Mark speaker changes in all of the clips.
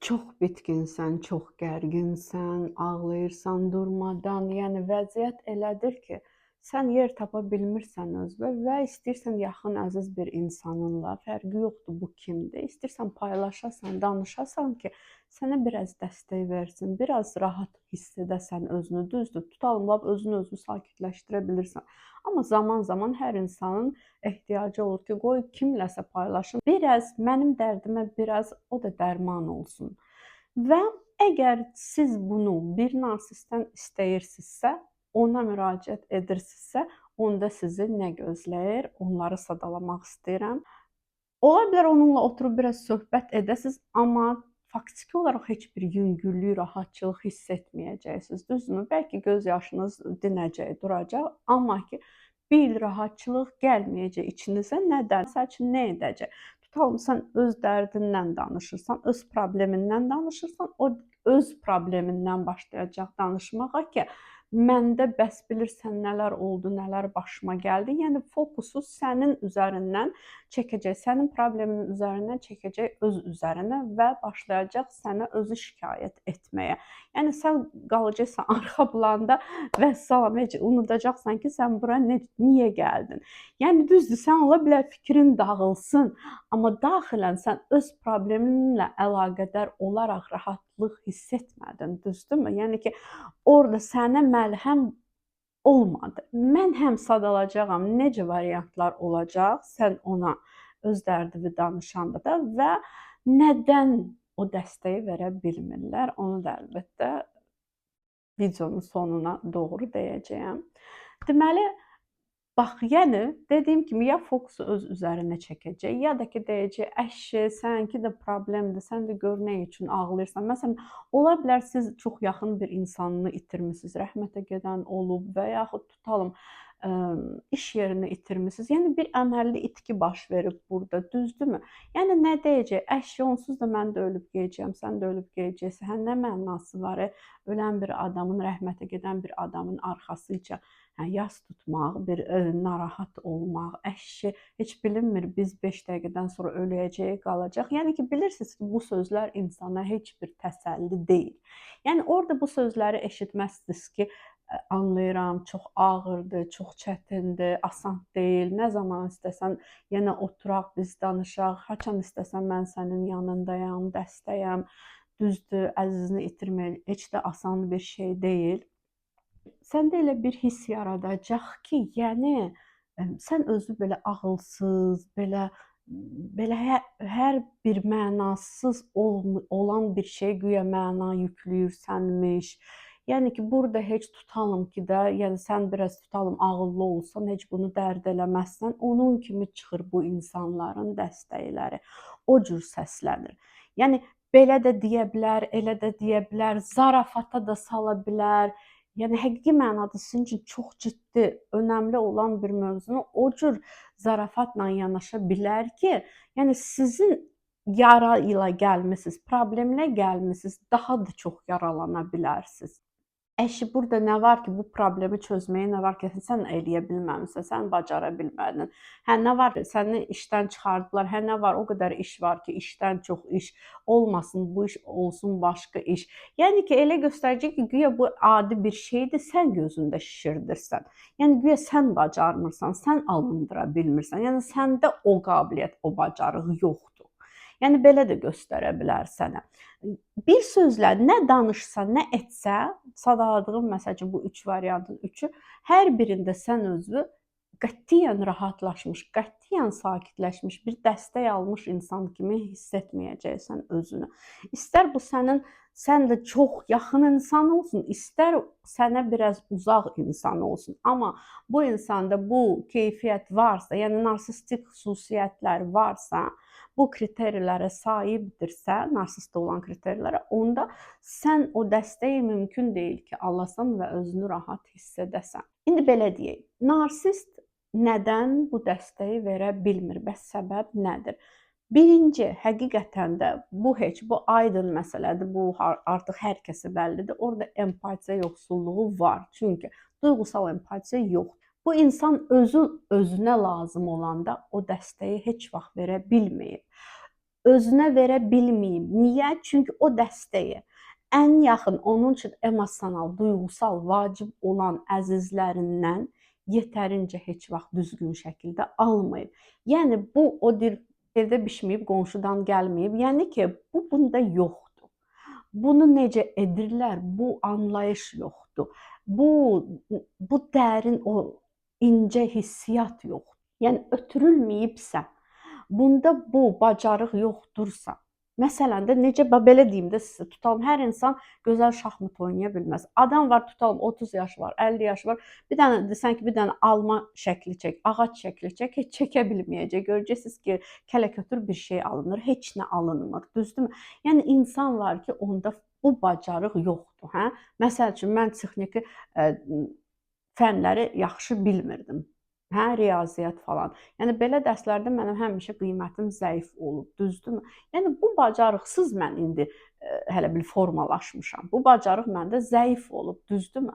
Speaker 1: Çox bitkinsən, çox gərginsən, ağlayırsan durmadan. Yəni vəziyyət elədir ki, sən yer tapa bilmirsən özünə və istəyirsən yaxın əziz bir insanınla, fərqi yoxdur bu kimdir, istəyirsən paylaşasan, danışasan ki, sənə biraz dəstək versin, biraz rahat hiss edəsən özünü. Düzdür, tutalım lap özünü sakitləşdirə bilirsən. Amma zaman-zaman hər insanın ehtiyacı olur ki, qoy kimləsə paylaşım. Biraz mənim dərdimə biraz o da dərman olsun. Və əgər siz bunu bir narsistdən istəyirsinizsə, ona müraciət edirsinizsə, onda sizi nə gözləyir? Onları sadalamaq istəyirəm. Ola bilər onunla oturub biraz söhbət edəsiz, amma faktiki olaraq heç bir yüngüllük, rahatçılıq hiss etməyəcəksiniz. Düzdürmü? Bəlkə göz yaşınız dinəcək, duracaq, amma ki bir rahatçılıq gəlməyəcək içinizə. Nədən? Məsəl üçün nə edəcək? Tutalım sən öz dərdindən danışırsan, öz problemindən danışırsan, o öz problemindən başlayacaq danışmağa ki, məndə bəs bilirsən nələr oldu, nələr başıma gəldi. Yəni fokusu sənin üzərindən çəkəcək, sənin probleminin üzərindən çəkəcək öz üzərinə və başlayacaq sənə özü şikayət etməyə. Yəni sən qalacaqsan arxa planda və salam heç unudacaqsan ki, sən bura niyə gəldin? Yəni düzdür, sən ola bilər fikrin dağılsın, amma daxilən sən öz probleminlə əlaqədar olaraq rahatlıq hiss etmədin, düzdürmü? Yəni ki, orada sənə məlhəm olmadı. Mən həm sadalacağam, necə variantlar olacaq, sən ona öz dərdini danışanda da və nədən o dəstəyi verə bilmirlər, onu da əlbəttə videonun sonuna doğru deyəcəyəm. Deməli, bax, yəni dediyim kimi ya fokusu öz üzərinə çəkəcək, ya da ki deyəcək, əşi, səninki də problemdir, sən də gör nə üçün ağlayırsan. Məsələn, ola bilər siz çox yaxın bir insanını itirmisiniz, rəhmətə gedən olub və yaxud tutalım iş yerini itirmisiniz. Yəni bir əməlli itki baş verib burada, düzdürmü? Yəni nə deyəcək? Əşi, onsuz da mən də ölüb gedəcəyəm, sən də ölüb gedəcəksən. Hə, nə mənası var? Ölən bir adamın, rəhmətə gedən bir adamın arxasıca yas tutmaq, bir narahat olmaq, əşi, heç bilinmir biz 5 dəqiqədən sonra öləcəyik, qalacaq. Yəni ki, bilirsiniz ki, bu sözlər insana heç bir təsəlli deyil. Yəni orada bu sözləri eşitməzsiniz ki, anlayıram, çox ağırdır, çox çətindir, asan deyil. Nə zaman istəsən yenə oturaq, biz danışaq. Haçan istəsən mən sənin yanındayam, dəstəyəm. Düzdür, əzizini itirmək heç də asan bir şey deyil. Səndə elə bir hiss yaradacaq ki, yəni sən özü belə ağılsız, belə hər bir mənasız olan bir şey güya məna yüklüyürsənmiş. Yəni ki, burada heç tutalım ki də, yəni sən biraz tutalım ağıllı olsan, heç bunu dərd eləməzsən, onun kimi çıxır bu insanların dəstəkləri. O cür səslənir. Yəni belə də deyə bilər, elə də deyə bilər, zarafata da sala bilər. Yəni həqiqi mənada sizin üçün çox ciddi, önəmli olan bir mövzunu o cür zarafatla yanaşa bilər ki, yəni sizin yara ilə gəlmisiniz, problemlə gəlmisiniz, daha da çox yaralana bilərsiniz. Əşi, burada nə var ki, bu problemi çözməyə nə var ki, sən eləyə bilməmisən, sən bacara bilmədin. Hə, nə var ki, səni işdən çıxardılar, hə, nə var, o qədər iş var ki, işdən çox iş olmasın, bu iş olsun başqa iş. Yəni ki, elə göstərəcək ki, güya bu adi bir şeydir, sən gözündə şişirdirsən. Yəni güya sən bacarmırsan, sən alındıra bilmirsən. Yəni səndə o qabiliyyət, o bacarıq yoxdur. Yəni belə də göstərə bilər sənə. Bir sözlə nə danışsa, nə etsə, sadaladığım məsəl üçün bu 3 variantın 3-ü, hər birində sən özünü qətiyyən rahatlaşmış, qətiyyən sakitləşmiş, bir dəstək almış insan kimi hiss etməyəcəksən özünü. İstər bu sən də çox yaxın insan olsun, istər sənə biraz uzaq insan olsun. Amma bu insanda bu keyfiyyət varsa, yəni narsistik xüsusiyyətlər varsa, bu kriteriyalara sahibdirsə, narsist olan kriteriyalara, onda sən o dəstəyi mümkün deyil ki, alasan və özünü rahat hiss edəsən. İndi belə deyək, narsist nədən bu dəstəyi verə bilmir? Bəs səbəb nədir? Birinci, həqiqətən də bu aydın məsələdir, bu artıq hər kəsə bəllidir. Orada empatiya yoxsulluğu var. Çünki duyğusal empatiya yoxdur. Bu insan özü özünə lazım olanda o dəstəyi heç vaxt verə bilməyib. özünə verə bilməyib. Niyə? Çünki o dəstəyi ən yaxın, onun üçün emosional, duyğusal, vacib olan əzizlərindən yetərincə heç vaxt düzgün şəkildə almayıb. Yəni bu o dir evdə bişməyib, qonşudan gəlməyib. Yəni ki, bu bunda yoxdur. Bunu necə edirlər? Bu anlayış yoxdur. Bu dərin o incə hissiyat yoxdur. Yəni ötürülməyibsə, bunda bu bacarıq yoxdursa, məsələn də necə belə deyim də sizə, tutalım hər insan gözəl şahmat oynaya bilməz. Adam var, tutalım 30 yaşı var, 50 yaşı var. Bir dənə desən ki, bir dənə alma şəkli çək, ağac şəkli çək, heç çəkə bilməyəcək. Görəcəksiniz ki, kələ-kötür bir şey alınır, heç nə alınmır. Düzdürmü? Yəni insan var ki, onda bu bacarıq yoxdur, hə? Məsəl üçün mən texniki fənləri yaxşı bilmirdim. Hə, riyaziyyat falan. Yəni belə dərslərdə mənim həmişə qiymətim zəif olub, düzdürmü? Yəni bu bacarıqsız mən indi hələ bir formalaşmışam. Bu bacarıq məndə zəif olub, düzdürmü?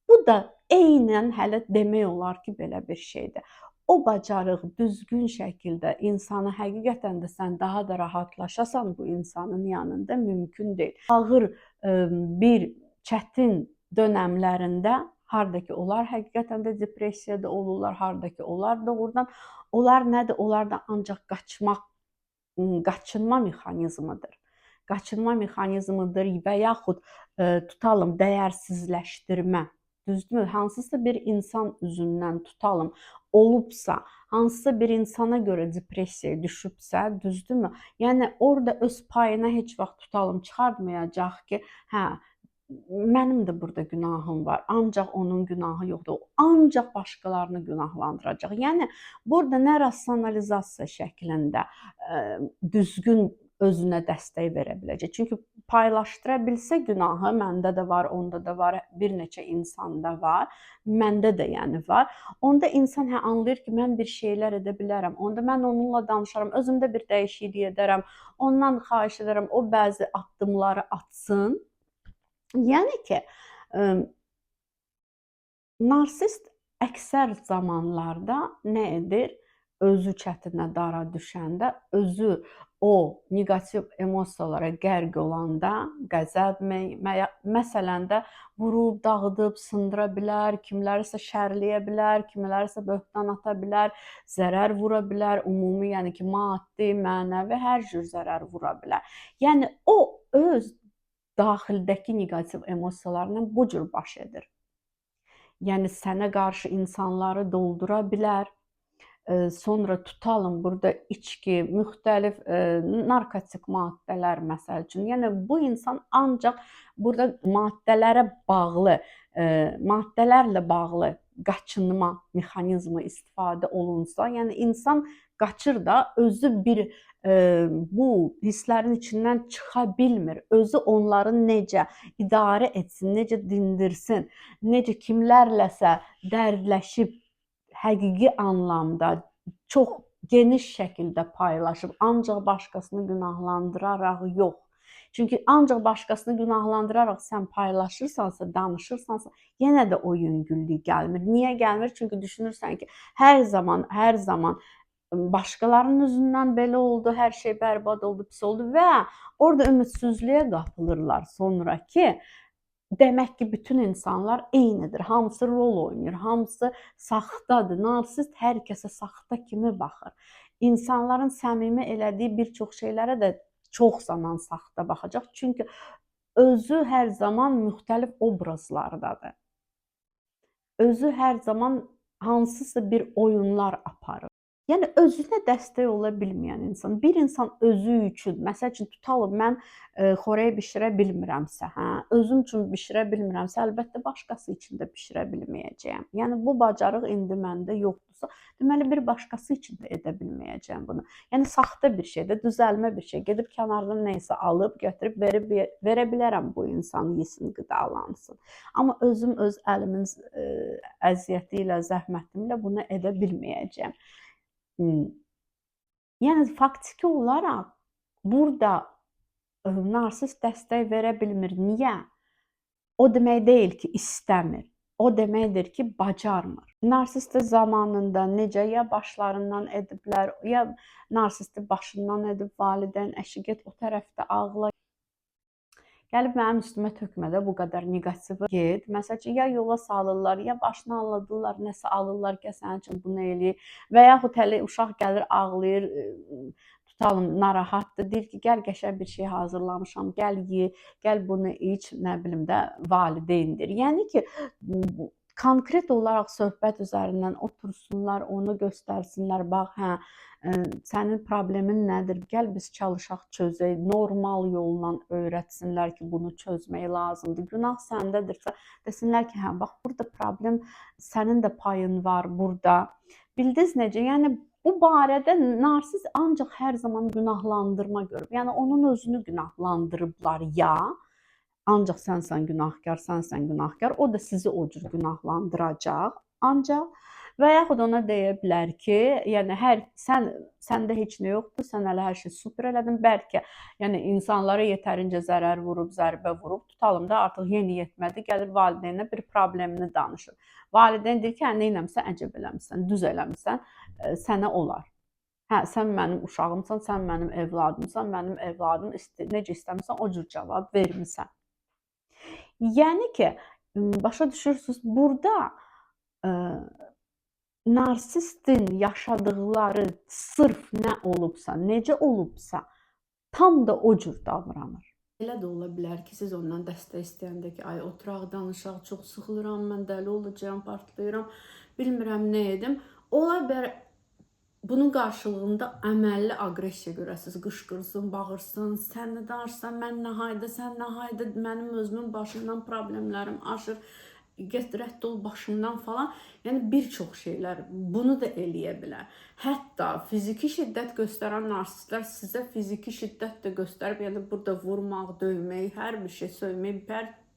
Speaker 1: Bu da eynən hələ demək olar ki, belə bir şeydir. O bacarıq düzgün şəkildə insanı həqiqətən də sən daha da rahatlaşasan bu insanın yanında mümkün deyil. Ağır bir çətin dönəmlərində harda ki, onlar həqiqətən də depressiyada olurlar, harda ki, onlar doğrudan, onlar nədir? Onlar da ancaq qaçınma mexanizmidir. Qaçınma mexanizmidir və yaxud tutalım dəyərsizləşdirmə. Düzdürmü? Hansısa bir insan üzündən tutalım olubsa, hansısa bir insana görə depressiyaya düşübsə, düzdürmü? Yəni orada öz payına heç vaxt tutalım çıxartmayacaq ki, hə, mənim də burada günahım var, ancaq onun günahı yoxdur. O ancaq başqalarını günahlandıracaq. Yəni burada nə rasionalizasiya şəklində düzgün özünə dəstək verə biləcək. Çünki paylaşdıra bilsə günahı məndə də var, onda da var, bir neçə insanda var, məndə də yəni var. Onda insan anlayır ki, mən bir şeylər edə bilərəm. Onda mən onunla danışaram, özümdə bir dəyişiklik edərəm. Ondan xahiş edərəm, o bəzi addımları atsın. Yəni ki, narsist əksər zamanlarda nə edir? Özü çətinə dara düşəndə, özü o neqativ emosiyalara qərq olanda, qəzəb, məsələn də vurub, dağıdıb, sındıra bilər, kimlərisə şərləyə bilər, kimlərisə böhtan ata bilər, zərər vura bilər, ümumi, yəni ki, maddi, mənəvi hər cür zərər vura bilər. Yəni o öz daxildəki neqativ emosiyalarla bu cür baş edir. Yəni sənə qarşı insanları doldura bilər. Sonra tutalım burada içki, müxtəlif narkotik maddələr məsəl üçün. Yəni bu insan ancaq burada maddələrlə bağlı qaçınma mexanizmi istifadə olunsa, yəni insan qaçır da özü bir bu hisslərin içindən çıxa bilmir. Özü onları necə idarə etsin, necə dindirsin, necə kimlərləsə dərdləşib həqiqi anlamda çox geniş şəkildə paylaşıb, ancaq başqasını günahlandıraraq yox. Çünki ancaq başqasını günahlandıraraq sən paylaşırsansa, danışırsansa, yenə də o yüngüllük gəlmir. Niyə gəlmir? Çünki düşünürsən ki, hər zaman başqalarının üzündən belə oldu, hər şey bərbad oldu, pis oldu və orada ümidsizliyə qapılırlar sonra ki, demək ki, bütün insanlar eynidir, hamısı rol oynayır, hamısı saxtadır. Narsist hər kəsə saxta kimi baxır. İnsanların səmimi elədiyi bir çox şeylərə də çox zaman saxta baxacaq. Çünki özü hər zaman müxtəlif obrazlardadır. Özü hər zaman hansısa bir oyunlar aparır. Yəni özünə dəstək ola bilməyən insan, bir insan özü üçün, məsəl üçün tutalım mən xörək bişirə bilmirəmsə, özüm üçün bişirə bilmirəmsə, əlbəttə başqası üçün də bişirə bilməyəcəyəm. Yəni bu bacarıq indi məndə yoxdursa, deməli bir başqası üçün də edə bilməyəcəyəm bunu. Yəni saxta bir şeydir, düzəlmə bir şey. Gedib kənardan nə isə alıb, götürüb verə bilərəm bu insan yesin, qidalansın. Amma özüm öz əlimin əziyyəti ilə, zəhmətimlə bunu edə bilməyəcəyəm. Yəni faktiki olaraq burada narsist dəstək verə bilmir. Niyə? O demək deyil ki, istəmir. o deməkdir ki, bacarmır. Narsisti zamanında necə ya başlarından ediblər, ya narsisti başından edib valideyn, əşi get o tərəfdə ağla. Gəlib mənim üstümə tökmə də bu qədər neqativ get. Məsəl üçün ya yola salırlar, ya başını alladırlar, nəsə alırlar ki, sənin üçün bunu eləyir və yaxud hələ uşaq gəlir ağlayır, tutalım narahatdır, deyir ki, gəl qəşəng bir şey hazırlamışam, gəl ye, gəl bunu iç, nə bilim də valideyndir. Yəni ki, konkret olaraq söhbət üzərindən otursunlar, onu göstərsinlər, bax, hə, sənin problemin nədir? Gəl biz çalışaq çözək. Normal yolla öyrətsinlər ki, bunu çözmək lazımdır. Günah səndədirsə, desinlər ki, hə, bax burada problem sənin də payın var burada. Bildiniz necə? Yəni bu barədə narsist ancaq hər zaman günahlandırma görüb. Yəni onun özünü günahlandırıblar ya. Ancaq sənsən günahkar, sənsən günahkar. O da sizi o cür günahlandıracaq. Ancaq və yaxud ona deyə bilər ki, yəni səndə heç nə yoxdur, sən hələ hər şey super elədin, bəlkə yəni insanlara yetərincə zərər vurub, zərbə vurub, tutalım da artıq yenə yetmədi, gəlir valideynə bir problemini danışır. Valideyn deyir ki, hə, nə eləmisən, əcəb eləmisən, düz eləmisən, sənə olar. Hə, sən mənim uşağımsan, sən mənim evladımsan, mənim evladım necə istəmirsən, o cür cavab vermisən. Yəni ki, başa düşürsünüz, burada narsistin yaşadıqları sırf nə olubsa, necə olubsa, tam da o cür davranır. Elə də ola bilər ki, siz ondan dəstək istəyəndə ki, ay oturaq, danışaq, çox sıxılıram, mən dəli olacağam, partlayıram, bilmirəm nə edim. Ola bilər bunun qarşılığında əməlli aqressiya görəsiniz, qışqırsın, bağırsın, sən nə danışsan, mən nə hayda, sən nə hayda, mənim özümün başımdan problemlərim aşır, get rədd ol başımdan falan. Yəni bir çox şeylər bunu da eləyə bilər. Hətta fiziki şiddət göstərən narsistlər sizə fiziki şiddət də göstərib, yəni burada vurmaq, döymək, hər bir şey söymək,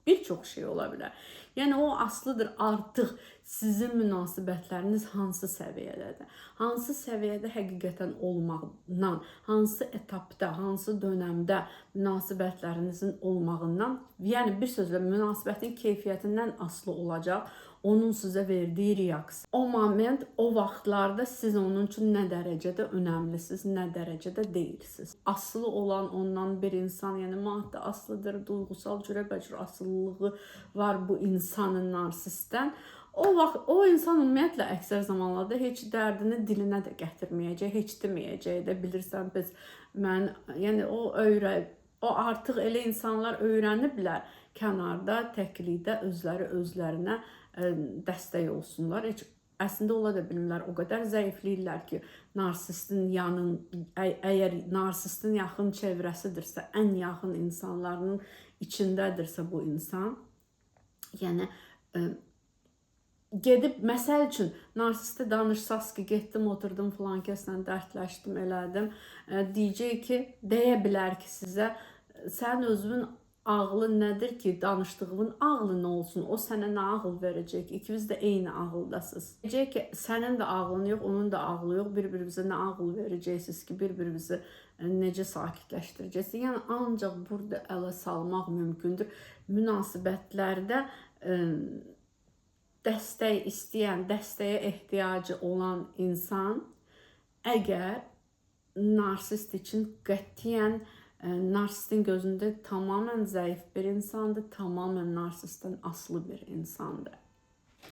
Speaker 1: bir çox şey ola bilər. Yəni o asılıdır artıq sizin münasibətləriniz hansı səviyyədədir? Hansı səviyyədə həqiqətən olmaqdan, hansı etapda, hansı dönəmdə münasibətlərinizin olmağından, yəni bir sözlə münasibətin keyfiyyətindən asılı olacaq onun sizə verdiyi reaksiya. O moment, o vaxtlarda siz onun üçün nə dərəcədə önəmlisiniz, nə dərəcədə deyilsiniz. Asılı olan ondan bir insan, yəni maddi asılıdır, duyğusal cürəbəcür asılılığı var bu insanın narsistdən. O vaxt o insan ümumiyyətlə əksər zamanlarda heç dərdini dilinə də gətirməyəcək, heç deməyəcək də, bilirsən biz yəni o artıq elə insanlar öyrəniblər kənarda, təklikdə özləri özlərinə dəstək olsunlar. Heç əslində ola da bilmirlər, o qədər zəifləyirlər ki, əgər narsistin yaxın çevrəsidirsə, ən yaxın insanlarının içindədirsə bu insan, yəni gedib, məsəl üçün, narsistə danışsaq ki, getdim, oturdum, filan kəslə dərdləşdim, elədim, deyəcək ki, deyə bilər ki, sizə, sən özünün ağlı nədir ki, danışdığın ağlı nə olsun, o sənə nə ağıl verəcək ki, ikiniz də eyni ağıldasınız. Deyəcək ki, sənin də ağlın yox, onun da ağlı yox, bir-birimizə nə ağıl verəcəksiniz ki, bir-birimizi necə sakitləşdirəcəksiniz. Yəni, ancaq burada ələ salmaq mümkündür. Münasibətlərdə dəstək istəyən, dəstəyə ehtiyacı olan insan əgər narsist üçün qətiyyən narsistin gözündə tamamən zəif bir insandır, tamamən narsistdən asılı bir insandır.